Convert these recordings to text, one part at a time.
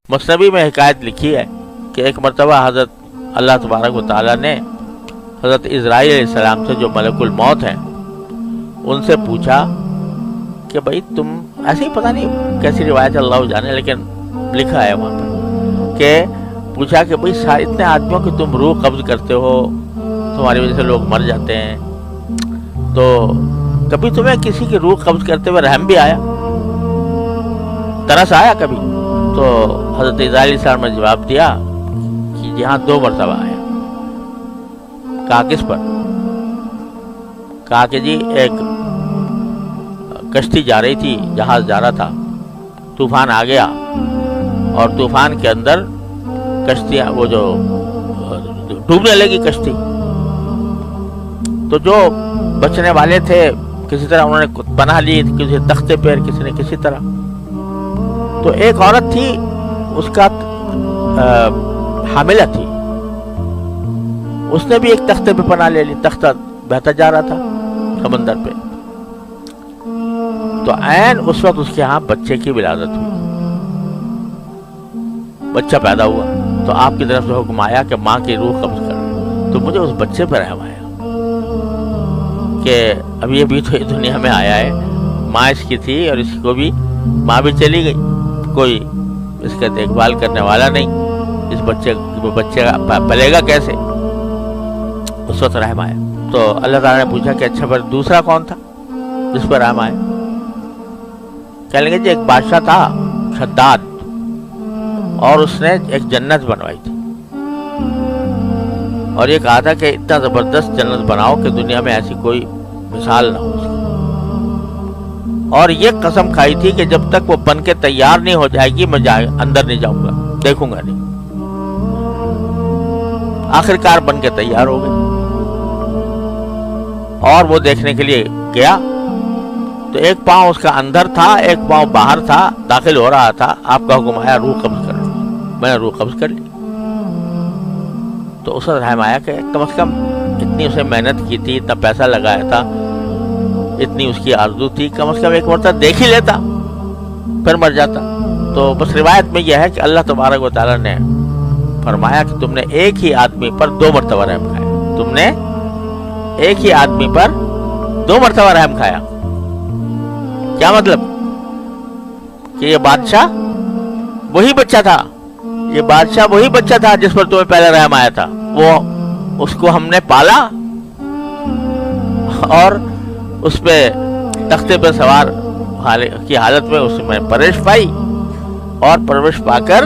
مصنبی میں حکایت لکھی ہے کہ ایک مرتبہ حضرت اللہ تبارک و تعالیٰ نے حضرت اسرائیل علیہ السلام سے، جو ملک الموت ہیں، ان سے پوچھا کہ بھائی تم، ایسے ہی پتہ نہیں کیسی روایت اللہ جانے، لیکن لکھا ہے وہاں پر کہ پوچھا کہ بھائی اتنے آدمیوں کی تم روح قبض کرتے ہو، تمہاری وجہ سے لوگ مر جاتے ہیں، تو کبھی تمہیں کسی کی روح قبض کرتے ہوئے رحم بھی آیا، ترس آیا کبھی؟ تو حضرت اسرائیل علیہ السلام نے جواب دیا کہ یہاں 2 مرتبہ آیا۔ کہا کس پر؟ کہا کہ جی ایک کشتی جا رہی تھی، جہاز جا رہا تھا، طوفان آ گیا اور طوفان کے اندر کشتیاں، وہ جو ڈوبنے لگی کشتی، تو جو بچنے والے تھے کسی طرح انہوں نے پناہ لی، کسی تختے پر، کسی نے کسی طرح۔ تو ایک عورت تھی، اس کا حاملہ تھی، اس نے بھی ایک تختے پہ پناہ لے لی، تختہ بہتا جا رہا تھا سمندر پہ۔ تو عین اس وقت اس کے ہاں بچے کی ولادت ہوئی، بچہ پیدا ہوا، تو آپ کی طرف سے حکم آیا کہ ماں کی روح قبض کر۔ تو مجھے اس بچے پر رحم آیا کہ اب یہ بھی تو دنیا میں آیا ہے، ماں اس کی تھی اور اس کو بھی، ماں بھی چلی گئی، کوئی اس کا دیکھ بھال کرنے والا نہیں، اس بچے کا پلے گا کیسے؟ اس وقت رحم آیا۔ تو اللہ تعالیٰ نے پوچھا کہ اچھا پھر دوسرا کون تھا جس پر رحم آیا؟ کہنے لگے جی ایک بادشاہ تھا شداد، اور اس نے ایک جنت بنوائی تھی، اور یہ کہا تھا کہ اتنا زبردست جنت بناؤ کہ دنیا میں ایسی کوئی مثال نہ ہو اس کی، اور یہ قسم کھائی تھی کہ جب تک وہ بن کے تیار نہیں ہو جائے گی میں اندر نہیں جاؤں گا، دیکھوں گا نہیں۔ آخرکار بن کے تیار ہو گئی، اور وہ دیکھنے کے لیے گیا تو ایک پاؤں اس کا اندر تھا، ایک پاؤں باہر تھا، داخل ہو رہا تھا، آپ کا حکم آیا روح قبض کر لو، میں نے روح قبض کر لی۔ تو اس وقت رحم آیا کہ کم از کم اتنی اسے محنت کی تھی، اتنا پیسہ لگایا تھا، اتنی اس کی آرزو تھی، کم از کم ایک مرتبہ دیکھ ہی لیتا، پھر مر جاتا۔ تو بس روایت میں یہ ہے کہ اللہ تبارک و تعالیٰ نے فرمایا کہ تم نے ایک ہی آدمی پر 2 مرتبہ رحم کھایا، تم نے ایک ہی آدمی پر 2 مرتبہ رحم کھایا۔ کیا مطلب؟ کہ یہ بادشاہ وہی بچہ تھا، یہ بادشاہ وہی بچہ تھا جس پر تمہیں پہلے رحم آیا تھا، وہ اس کو ہم نے پالا اور اس پہ تختے پہ سوار کی حالت میں اس میں پرورش پائی، اور پرورش پا کر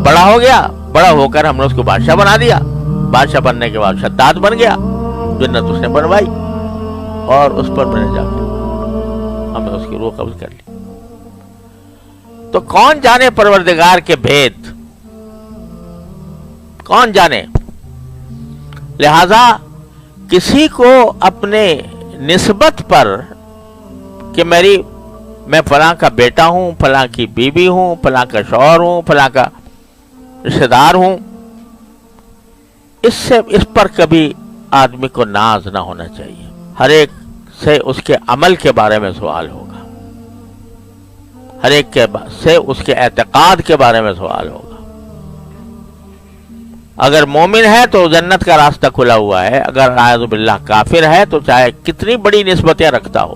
بڑا ہو گیا، بڑا ہو کر ہم نے اس کو بادشاہ بنا دیا، بادشاہ بننے کے بعد شداد بن گیا، جنت اس نے بنوائی، اور اس پر میں نے جا کے ہم نے اس کی روح قبض کر لی۔ تو کون جانے پروردگار کے بھید، کون جانے؟ لہذا کسی کو اپنے نسبت پر کہ میں فلاں کا بیٹا ہوں، فلاں کی بیوی ہوں، فلاں کا شوہر ہوں، فلاں کا رشتہ دار ہوں، اس پر کبھی آدمی کو ناز نہ ہونا چاہیے۔ ہر ایک سے اس کے عمل کے بارے میں سوال ہوگا، ہر ایک سے اس کے اعتقاد کے بارے میں سوال ہوگا۔ اگر مومن ہے تو جنت کا راستہ کھلا ہوا ہے، اگر اعوذ باللہ کافر ہے تو چاہے کتنی بڑی نسبتیں رکھتا ہو،